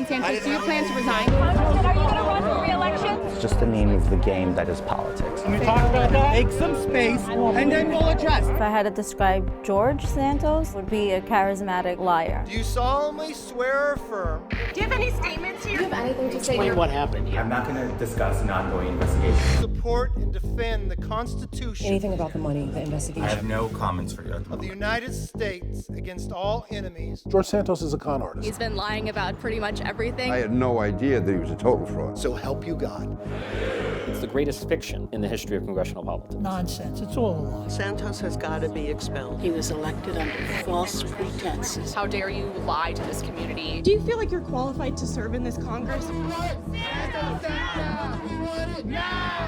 Congressman Santos, do you plan to resign? Congressman, are you going to run for re-election? It's just the name of the game that is politics. Can we talk about that? Make some space, and then we'll address. If I had to describe George Santos, would be a charismatic liar. Do you solemnly swear or affirm? Do you have any statements here? Do you have anything to say? Explain what happened here. I'm not going to discuss an ongoing investigation. Support and defend the Constitution Anything about the money, the investigation? I have no comments for you at the of the moment. United States against all enemies. George Santos is a con artist. He's been lying about pretty much everything. I had no idea that he was a total fraud. So help you God. It's the greatest fiction in the history of congressional politics. Nonsense. It's all a lie. Santos has got to be expelled. He was elected under false pretenses. How dare you lie to this community? Do you feel like you're qualified to serve in this Congress?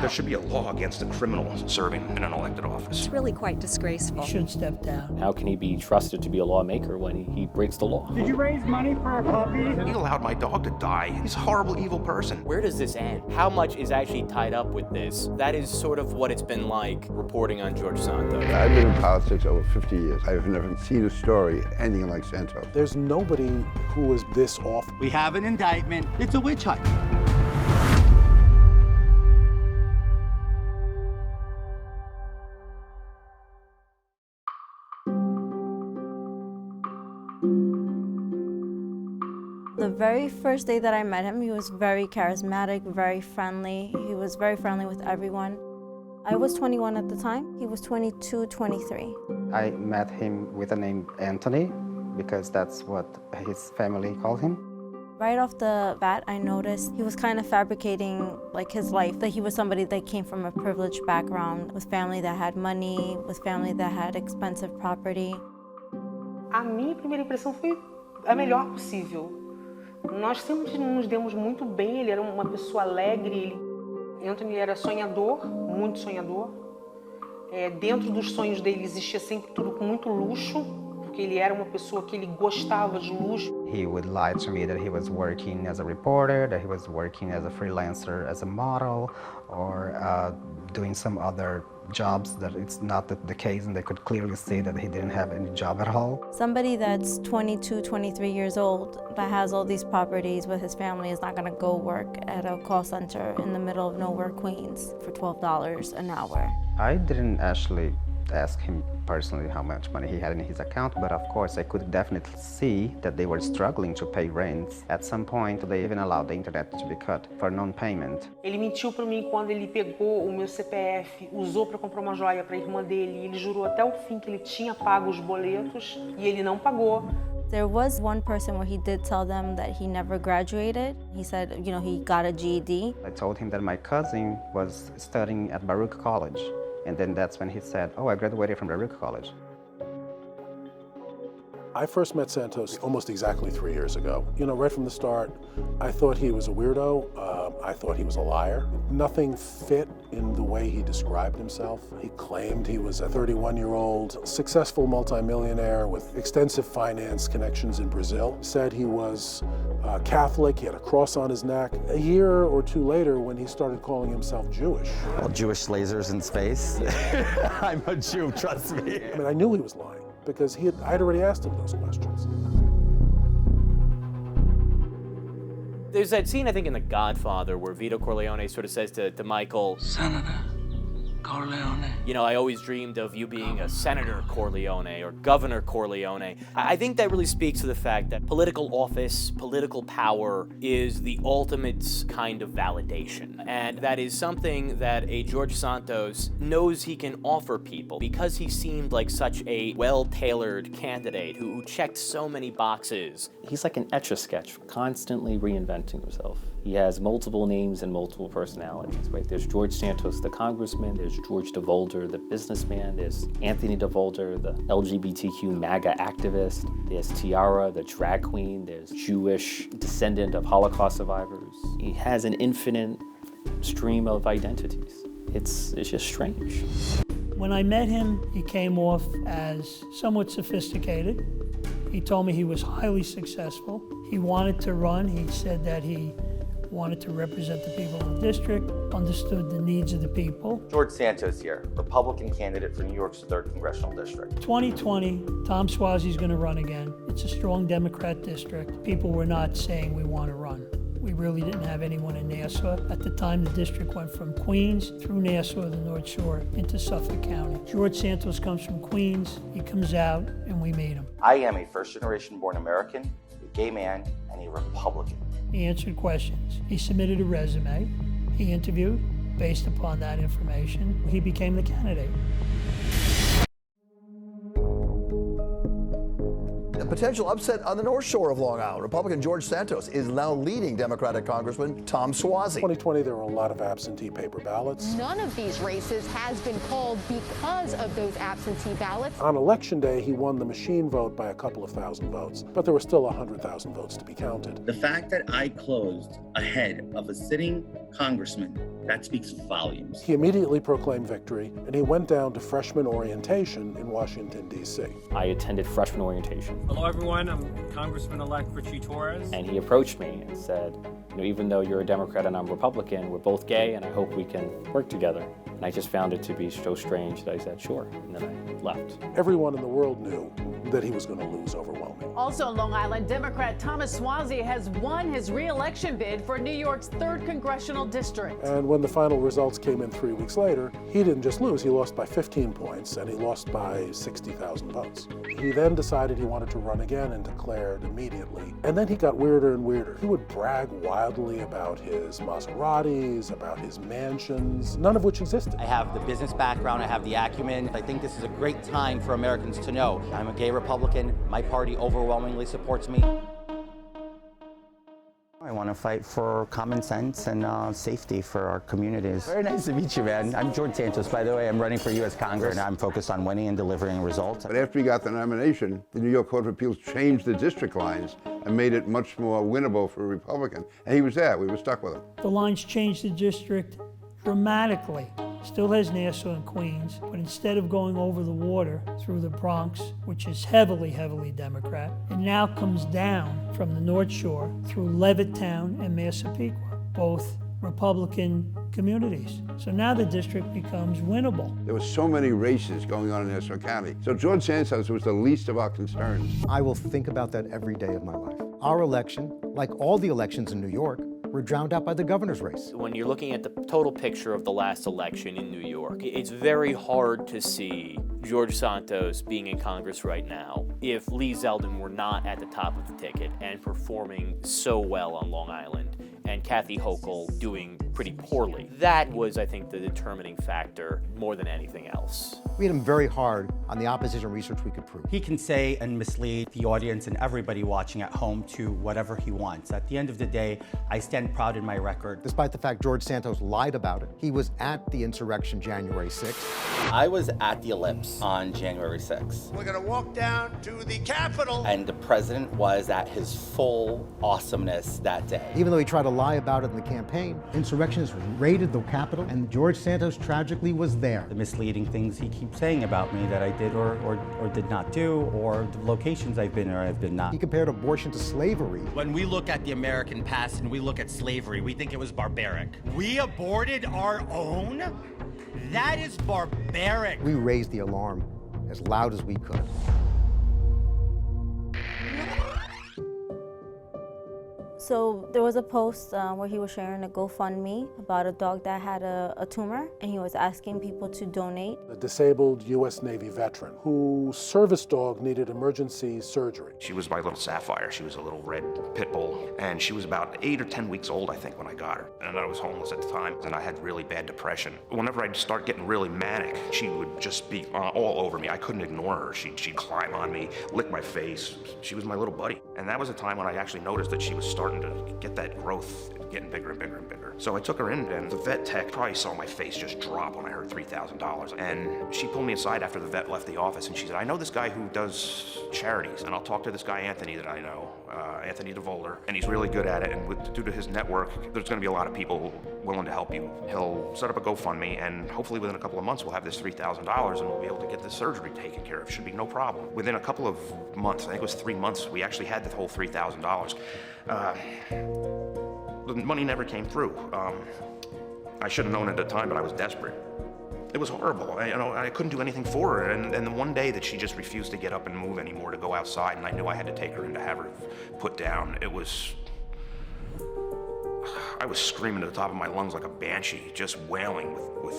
There should be a law against a criminal serving in an elected office. It's really quite disgraceful. He should step down. How can he be trusted to be a lawmaker when he breaks the law? Did you raise money for a puppy? He allowed my dog to die. He's a horrible, evil person. Where does this end? How much is actually tied up with this? That is sort of what it's been like reporting on George Santos. I've been in politics over 50 years. I've never seen a story ending like Santos. There's nobody who is this off. We have an indictment. It's a witch hunt. The very first day that I met him, he was very charismatic, very friendly. He was very friendly with everyone. I was 21 at the time. He was 22, 23. I met him with the name Anthony because that's what his family called him. Right off the bat, I noticed he was kind of fabricating like his life, that he was somebody that came from a privileged background, with family that had money, with family that had expensive property. A minha primeira impressão foi a melhor possível. Nós sempre nos demos muito bem, ele era uma pessoa alegre, Anthony era sonhador, muito sonhador. Dentro dos sonhos dele existia sempre tudo com muito luxo, porque ele era uma pessoa que ele gostava de luxo. He would lie to me that he was working as a reporter, that he was working as a freelancer, as a model, or doing some other jobs that it's not the case, and they could clearly see that he didn't have any job at all. Somebody that's 22, 23 years old that has all these properties with his family is not going to go work at a call center in the middle of nowhere, Queens, for $12 an hour. I didn't actually ask him personally how much money he had in his account, but of course I could definitely see that they were struggling to pay rents. At some point, they even allowed the internet to be cut for non-payment. Ele mentiu para mim quando ele pegou o meu CPF, usou para comprar uma joia para a irmã dele. Ele jurou até o fim que ele tinha pago os boletos e ele não pagou. There was one person where he did tell them that he never graduated. He said, he got a GED. I told him that my cousin was studying at Baruch College. And then that's when he said, oh, I graduated from Baruch College. I first met Santos almost exactly 3 years ago. Right from the start, I thought he was a weirdo. I thought he was a liar. Nothing fit in the way he described himself. He claimed he was a 31-year-old successful multimillionaire with extensive finance connections in Brazil. Said he was Catholic, he had a cross on his neck. A year or two later, when he started calling himself Jewish. Well, Jewish lasers in space. I'm a Jew, trust me. I knew he was lying because I'd already asked him those questions. There's that scene, I think, in The Godfather where Vito Corleone sort of says to Michael, Senator Corleone. I always dreamed of you being a Senator Corleone or Governor Corleone. I think that really speaks to the fact that political office, political power is the ultimate kind of validation. And that is something that a George Santos knows he can offer people because he seemed like such a well-tailored candidate who checked so many boxes. He's like an Etch-a-Sketch, constantly reinventing himself. He has multiple names and multiple personalities, right? There's George Santos, the congressman. There's George DeVolder, the businessman. There's Anthony DeVolder, the LGBTQ MAGA activist. There's Tiara, the drag queen. There's Jewish descendant of Holocaust survivors. He has an infinite stream of identities. It's just strange. When I met him, he came off as somewhat sophisticated. He told me he was highly successful. He wanted to run. He said that he wanted to represent the people of the district, understood the needs of the people. George Santos here, Republican candidate for New York's 3rd Congressional District. 2020, Tom Suozzi's going to run again. It's a strong Democrat district. People were not saying we want to run. We really didn't have anyone in Nassau. At the time, the district went from Queens through Nassau, the North Shore, into Suffolk County. George Santos comes from Queens. He comes out, and we meet him. I am a first-generation born American, a gay man, and a Republican. He answered questions. He submitted a resume. He interviewed. Based upon that information, he became the candidate. A potential upset on the North Shore of Long Island. Republican George Santos is now leading Democratic Congressman Tom Suozzi. 2020, there were a lot of absentee paper ballots. None of these races has been called because of those absentee ballots. On Election Day, he won the machine vote by a couple of thousand votes, but there were still 100,000 votes to be counted. The fact that I closed ahead of a sitting congressman, that speaks volumes. He immediately proclaimed victory, and he went down to freshman orientation in Washington, D.C. I attended freshman orientation. Hello, everyone. I'm Congressman-elect Richie Torres. And he approached me and said, even though you're a Democrat and I'm Republican, we're both gay, and I hope we can work together. And I just found it to be so strange that I said, sure, and then I left. Everyone in the world knew that he was going to lose overwhelmingly. Also in Long Island, Democrat Thomas Suozzi has won his re-election bid for New York's 3rd Congressional District. And when the final results came in 3 weeks later, he didn't just lose, he lost by 15 points, and he lost by 60,000 votes. He then decided he wanted to run again and declared immediately. And then he got weirder and weirder. He would brag wildly about his Maseratis, about his mansions, none of which existed. I have the business background, I have the acumen. I think this is a great time for Americans to know I'm a gay Republican. My party overwhelmingly supports me. I want to fight for common sense and safety for our communities. Very nice to meet you, man. I'm George Santos, by the way. I'm running for U.S. Congress, and I'm focused on winning and delivering results. But after he got the nomination, the New York Court of Appeals changed the district lines and made it much more winnable for a Republican. And he was there. We were stuck with him. The lines changed the district dramatically. Still has Nassau and Queens, but instead of going over the water through the Bronx, which is heavily, heavily Democrat, it now comes down from the North Shore through Levittown and Massapequa, both Republican communities. So now the district becomes winnable. There were so many races going on in Nassau County. So George Santos was the least of our concerns. I will think about that every day of my life. Our election, like all the elections in New York, were drowned out by the governor's race. When you're looking at the total picture of the last election in New York, it's very hard to see George Santos being in Congress right now if Lee Zeldin were not at the top of the ticket and performing so well on Long Island, and Kathy Hochul doing pretty poorly. That was, I think, the determining factor more than anything else. We hit him very hard on the opposition research we could prove. He can say and mislead the audience and everybody watching at home to whatever he wants. At the end of the day, I stand proud in my record. Despite the fact George Santos lied about it, he was at the insurrection January 6th. I was at the Ellipse on January 6th. We're going to walk down to the Capitol. And the president was at his full awesomeness that day. Even though he tried to lie about it in the campaign, insurrectionists raided the Capitol, and George Santos tragically was there. The misleading things he keeps saying about me that I did or did not do, or the locations I've been or I've been not. He compared abortion to slavery. When we look at the American past and we look at slavery, we think it was barbaric. We aborted our own? That is barbaric. We raised the alarm as loud as we could. So there was a post where he was sharing a GoFundMe about a dog that had a tumor, and he was asking people to donate. A disabled U.S. Navy veteran whose service dog needed emergency surgery. She was my little Sapphire. She was a little red pit bull, and she was about 8 or 10 weeks old, I think, when I got her. And I was homeless at the time, and I had really bad depression. Whenever I'd start getting really manic, she would just be all over me. I couldn't ignore her. She'd climb on me, lick my face. She was my little buddy. And that was a time when I actually noticed that she was starting to get that growth, getting bigger and bigger and bigger. So I took her in, and the vet tech probably saw my face just drop when I heard $3,000. And she pulled me aside after the vet left the office, and she said, I know this guy who does charities, and I'll talk to this guy, Anthony, that I know, Anthony DeVolder, and he's really good at it, and due to his network, there's gonna be a lot of people willing to help you. He'll set up a GoFundMe, and hopefully within a couple of months, we'll have this $3,000, and we'll be able to get this surgery taken care of. Should be no problem. Within a couple of months, I think it was 3 months, we actually had the whole $3,000. The money never came through. I should have known at the time, but I was desperate. It was horrible. I couldn't do anything for her. And the one day that she just refused to get up and move anymore, to go outside, and I knew I had to take her in to have her put down, I was screaming at the top of my lungs like a banshee, just wailing with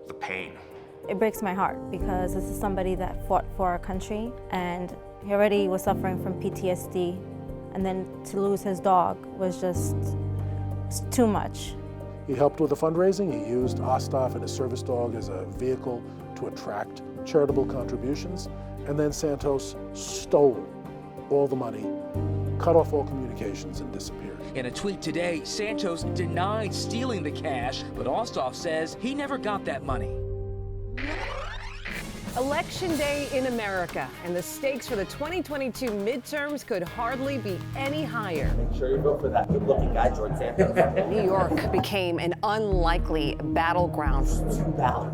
the pain. It breaks my heart because this is somebody that fought for our country, and he already was suffering from PTSD, and then to lose his dog was just too much. He helped with the fundraising. He used Ostaf and his service dog as a vehicle to attract charitable contributions. And then Santos stole all the money, cut off all communications, and disappeared. In a tweet today, Santos denied stealing the cash, but Ostaf says he never got that money. Election day in America, and the stakes for the 2022 midterms could hardly be any higher. Make sure you vote for that good-looking guy, George Santos. New York became an unlikely battleground.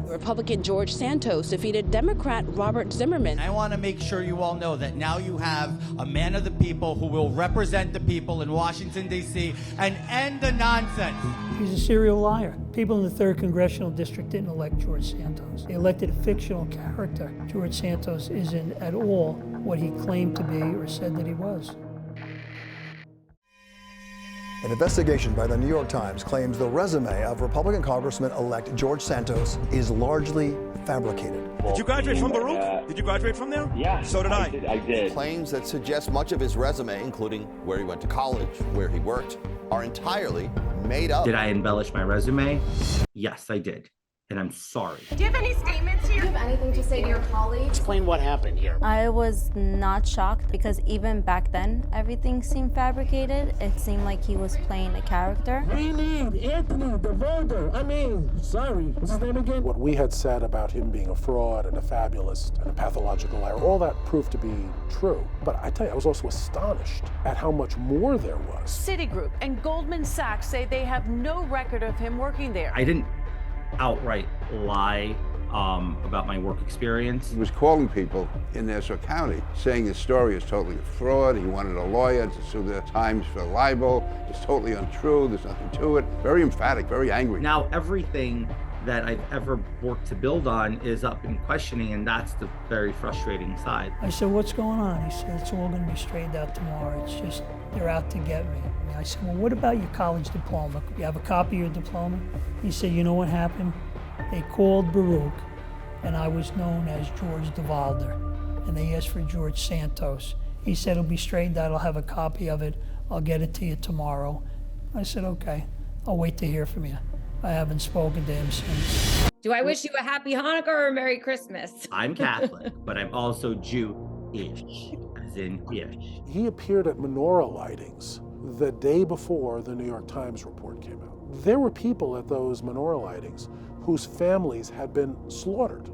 Republican George Santos defeated Democrat Robert Zimmerman. I want to make sure you all know that now you have a man of the people who will represent the people in Washington, D.C. and end the nonsense. He's a serial liar. People in the 3rd Congressional District didn't elect George Santos. They elected a fictional character. George Santos isn't at all what he claimed to be or said that he was. An investigation by the New York Times claims the resume of Republican Congressman-elect George Santos is largely fabricated. Did you graduate from Baruch? Did you graduate from there? Yeah. So did I. I did. Claims that suggest much of his resume, including where he went to college, where he worked, are entirely made up. Did I embellish my resume? Yes, I did. And I'm sorry. Do you have any statements here? Do you have anything to say to your colleagues? Explain what happened here. I was not shocked because even back then, everything seemed fabricated. It seemed like he was playing a character. We need Anthony DeVolder. What's his name again? What we had said about him being a fraud and a fabulist and a pathological liar, all that proved to be true. But I tell you, I was also astonished at how much more there was. Citigroup and Goldman Sachs say they have no record of him working there. I didn't outright lie about my work experience. He was calling people in Nassau County, saying his story is totally a fraud. He wanted a lawyer to sue the Times for libel. It's totally untrue. There's nothing to it. Very emphatic, very angry. Now everything that I've ever worked to build on is up in questioning, and that's the very frustrating side. I said, what's going on? He said, it's all going to be straightened out tomorrow. It's just, they're out to get me. I said, well, what about your college diploma? You have a copy of your diploma? He said, you know what happened? They called Baruch, and I was known as George DeVolder, and they asked for George Santos. He said, it'll be straightened out. I'll have a copy of it. I'll get it to you tomorrow. I said, okay. I'll wait to hear from you. I haven't spoken to him since. Do I wish you a happy Hanukkah or a Merry Christmas? I'm Catholic, but I'm also Jew-ish, as in ish. He appeared at menorah lightings the day before the New York Times report came out. There were people at those menorah lightings whose families had been slaughtered,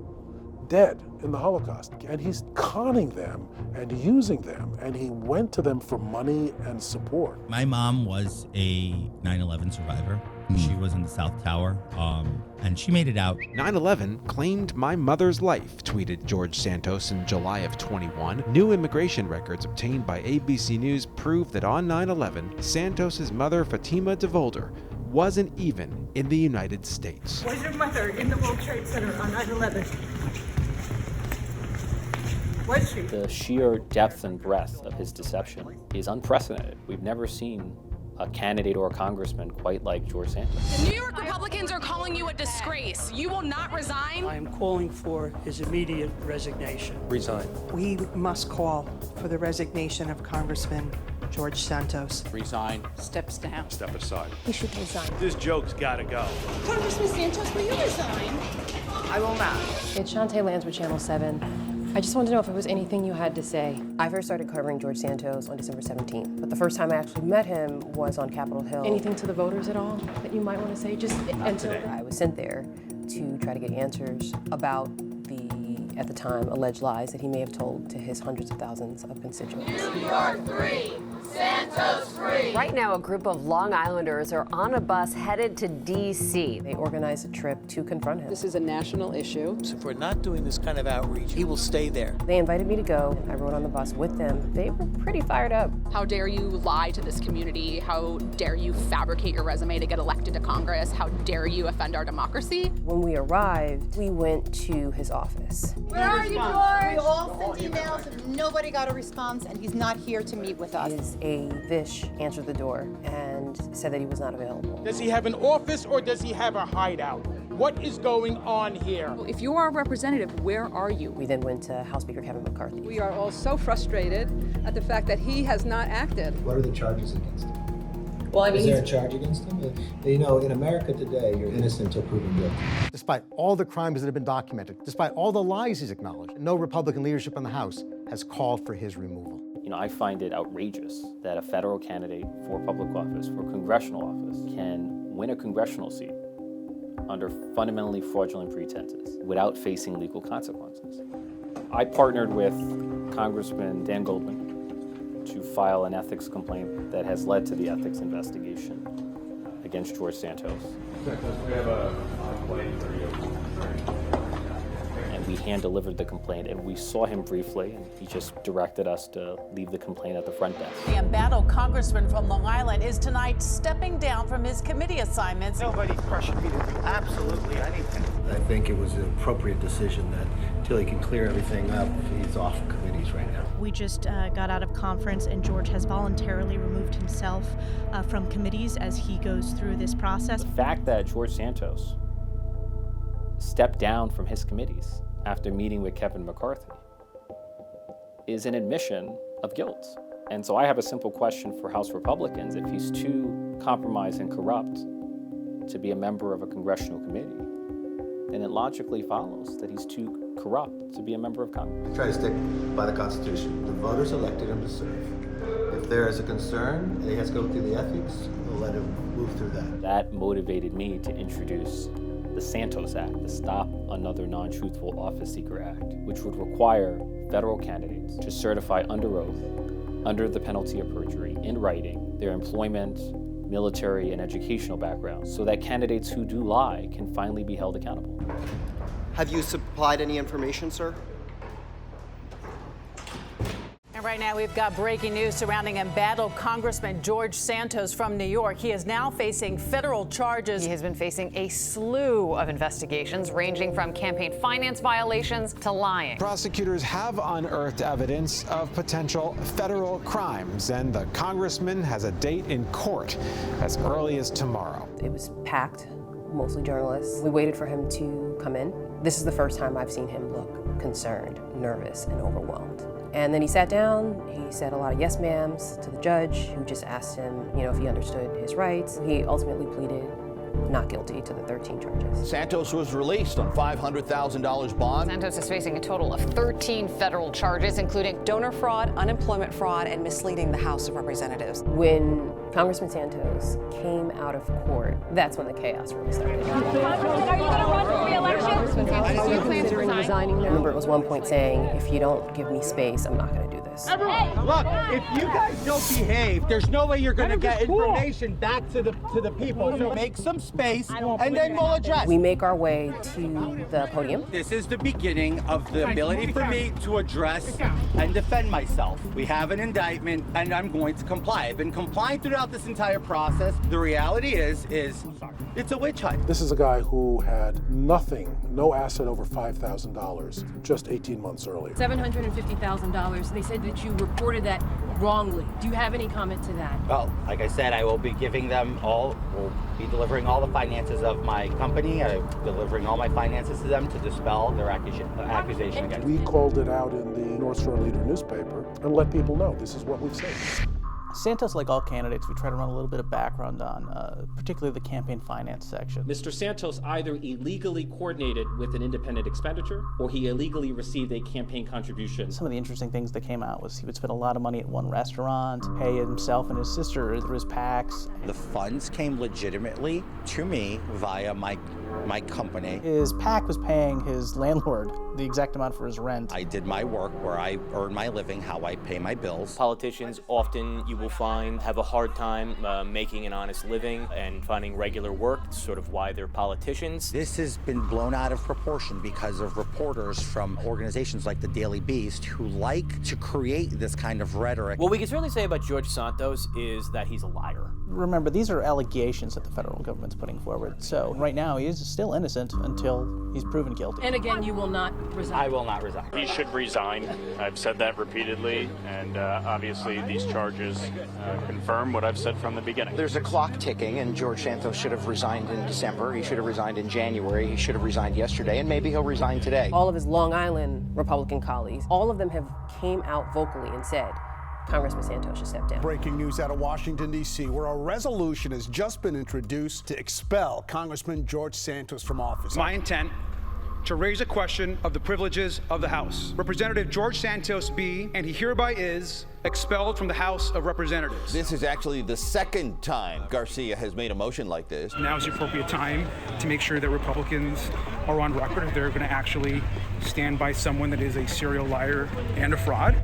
dead in the Holocaust. And he's conning them and using them, and he went to them for money and support. My mom was a 9/11 survivor. She was in the South Tower, and she made it out. 9/11 claimed my mother's life, tweeted George Santos in July of 21. New immigration records obtained by ABC News prove that on 9/11, Santos's mother, Fatima DeVolder, wasn't even in the United States. Was your mother in the World Trade Center on 9/11? Was she? The sheer depth and breadth of his deception is unprecedented. We've never seen a candidate or a congressman quite like George Santos. The New York Republicans are calling you a disgrace. You will not resign? I am calling for his immediate resignation. Resign. We must call for the resignation of Congressman George Santos. Resign. Steps down. Step aside. He should resign. This joke's gotta go. Congressman Santos, will you resign? I will not. It's Shantae Lands with Channel 7. I just wanted to know if there was anything you had to say. I first started covering George Santos on December 17th, but the first time I actually met him was on Capitol Hill. Anything to the voters at all that you might want to say? Just until I was sent there to try to get answers about the, at the time, alleged lies that he may have told to his hundreds of thousands of constituents. New York free, Santos free. Right now, a group of Long Islanders are on a bus headed to D.C. They organized a trip to confront him. This is a national issue. So if we're not doing this kind of outreach, he will stay there. They invited me to go. I rode on the bus with them. They were pretty fired up. How dare you lie to this community? How dare you fabricate your resume to get elected to Congress? How dare you offend our democracy? When we arrived, we went to his office. Where are you, George? We all sent emails and nobody got a response, and he's not here to meet with us. A fish answered the door and said that he was not available. Does he have an office or does he have a hideout? What is going on here? If you are a representative, where are you? We then went to House Speaker Kevin McCarthy. We are all so frustrated at the fact that he has not acted. What are the charges against him? Well, I mean, is there a charge against him? You know, in America today, you're innocent until proven guilty. Despite all the crimes that have been documented, despite all the lies he's acknowledged, no Republican leadership in the House has called for his removal. You know, I find it outrageous that a federal candidate for public office, for congressional office, can win a congressional seat under fundamentally fraudulent pretenses without facing legal consequences. I partnered with Congressman Dan Goldman to file an ethics complaint that has led to the ethics investigation against George Santos. We have a complaint for you. And we hand-delivered the complaint, and we saw him briefly, and he just directed us to leave the complaint at the front desk. The embattled congressman from Long Island is tonight stepping down from his committee assignments. Nobody pressured me to do absolutely anything. I think it was an appropriate decision that until he can clear everything up, he's off committees right now. We just got out of conference, and George has voluntarily removed himself from committees as he goes through this process. The fact that George Santos stepped down from his committees after meeting with Kevin McCarthy is an admission of guilt. And so I have a simple question for House Republicans. If he's too compromised and corrupt to be a member of a congressional committee, then it logically follows that he's too corrupt to be a member of Congress. Try to stick by the Constitution. The voters elected him to serve. If there is a concern and he has to go through the ethics, we'll let him move through that. That motivated me to introduce the Santos Act, the Stop Another Non-Truthful Office Seeker Act, which would require federal candidates to certify under oath, under the penalty of perjury, in writing, their employment, military, and educational backgrounds, so that candidates who do lie can finally be held accountable. Have you supplied any information, sir? And right now we've got breaking news surrounding embattled Congressman George Santos from New York. He is now facing federal charges. He has been facing a slew of investigations ranging from campaign finance violations to lying. Prosecutors have unearthed evidence of potential federal crimes, and the congressman has a date in court as early as tomorrow. It was packed, mostly journalists. We waited for him to come in. This is the first time I've seen him look concerned, nervous, and overwhelmed. And then he sat down, he said a lot of yes ma'ams to the judge, who just asked him, if he understood his rights. He ultimately pleaded not guilty to the 13 charges. Santos was released on $500,000 bond. Santos is facing a total of 13 federal charges, including donor fraud, unemployment fraud, and misleading the House of Representatives. When Congressman Santos came out of court, that's when the chaos really started. Are you going to run for re-election? Are you considering resigning now? I remember at one point saying, if you don't give me space, I'm not going to do this. Everyone, look, if you guys don't behave, there's no way you're going to get information back to the people. So make some space, and then we'll address. We make our way to the podium. This is the beginning of the ability for me to address and defend myself. We have an indictment, and I'm going to comply. I've been complying throughout this entire process. The reality is it's a witch hunt. This is a guy who had nothing, no asset over $5,000 just 18 months earlier. $750,000. They said that you reported that wrongly. Do you have any comment to that? Well, like I said, I will be giving them all, we'll be delivering all the finances of my company. I'm delivering all my finances to them to dispel their accusation against me. We called it out in the North Shore Leader newspaper and let people know this is what we've seen. Santos, like all candidates, we try to run a little bit of background on, particularly the campaign finance section. Mr. Santos either illegally coordinated with an independent expenditure or he illegally received a campaign contribution. Some of the interesting things that came out was he would spend a lot of money at one restaurant, pay himself and his sister through his PACs. The funds came legitimately to me via my company. His PAC was paying his landlord the exact amount for his rent. I did my work where I earn my living, how I pay my bills. Politicians often, you will find, have a hard time making an honest living and finding regular work. It's sort of why they're politicians. This has been blown out of proportion because of reporters from organizations like the Daily Beast who like to create this kind of rhetoric. What we can certainly say about George Santos is that he's a liar. Remember, these are allegations that the federal government's putting forward. So right now, he is still innocent until he's proven guilty. And again, you will not resign. I will not resign. He should resign. I've said that repeatedly, and obviously these charges confirm what I've said from the beginning. There's a clock ticking, and George Santos should have resigned in December. He should have resigned in January. He should have resigned yesterday, and maybe he'll resign today. All of his Long Island Republican colleagues, all of them have came out vocally and said, Congressman Santos should step down. Breaking news out of Washington, D.C., where a resolution has just been introduced to expel Congressman George Santos from office. My intent to raise a question of the privileges of the House. Representative George Santos be, and he hereby is, expelled from the House of Representatives. This is actually the second time Garcia has made a motion like this. Now is the appropriate time to make sure that Republicans are on record if they're going to actually stand by someone that is a serial liar and a fraud.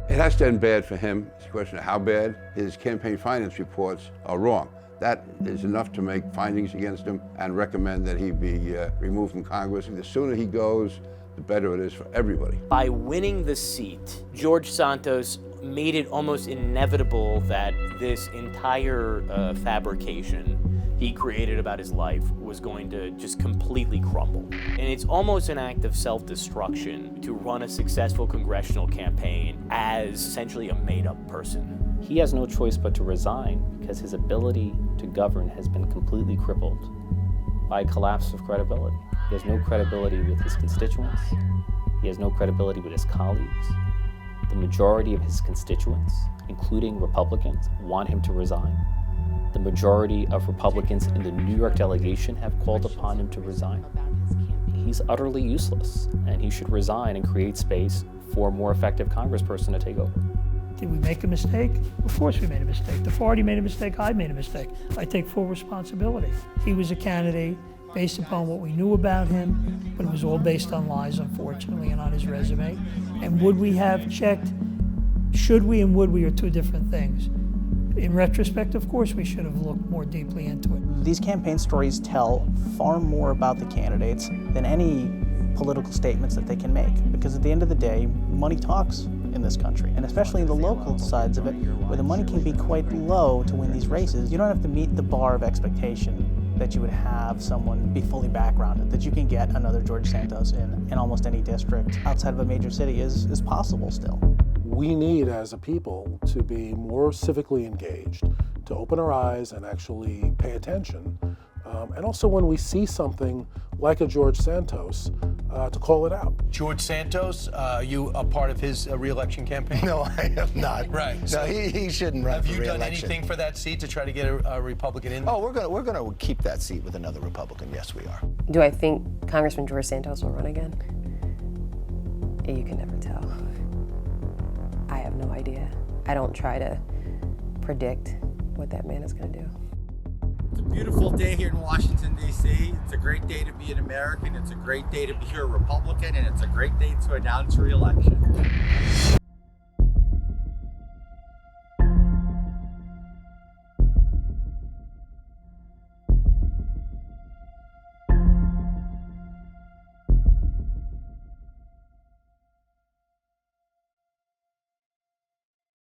It has to end bad for him. It's a question of how bad. His campaign finance reports are wrong. That is enough to make findings against him and recommend that he be removed from Congress. The sooner he goes, the better it is for everybody. By winning the seat, George Santos made it almost inevitable that this entire fabrication he created about his life was going to just completely crumble. And it's almost an act of self-destruction to run a successful congressional campaign as essentially a made-up person. He has no choice but to resign because his ability to govern has been completely crippled by a collapse of credibility. He has no credibility with his constituents. He has no credibility with his colleagues. The majority of his constituents, including Republicans, want him to resign. The majority of Republicans in the New York delegation have called upon him to resign. He's utterly useless, and he should resign and create space for a more effective congressperson to take over. Did we make a mistake? Of course we made a mistake. The party made a mistake, I made a mistake. I take full responsibility. He was a candidate based upon what we knew about him, but it was all based on lies, unfortunately, and on his resume. And would we have checked? Should we and would we are two different things. In retrospect, of course, we should have looked more deeply into it. These campaign stories tell far more about the candidates than any political statements that they can make. Because at the end of the day, money talks in this country, and especially in the local sides of it, where the money can be quite low to win these races. You don't have to meet the bar of expectation that you would have someone be fully backgrounded, that you can get another George Santos in almost any district outside of a major city is possible still. We need, as a people, to be more civically engaged, to open our eyes and actually pay attention. And also when we see something like a George Santos, to call it out. George Santos, are you a part of his re-election campaign? No, I am not. Right. No, So he shouldn't run have for you done re-election. anything for that seat to try to get a Republican in? Oh, we're gonna keep that seat with another Republican. Yes, we are. Do I think Congressman George Santos will run again? You can never tell. I have no idea. I don't try to predict what that man is going to do. It's a beautiful day here in Washington, D.C. It's a great day to be an American. It's a great day to be a Republican, and it's a great day to announce re-election.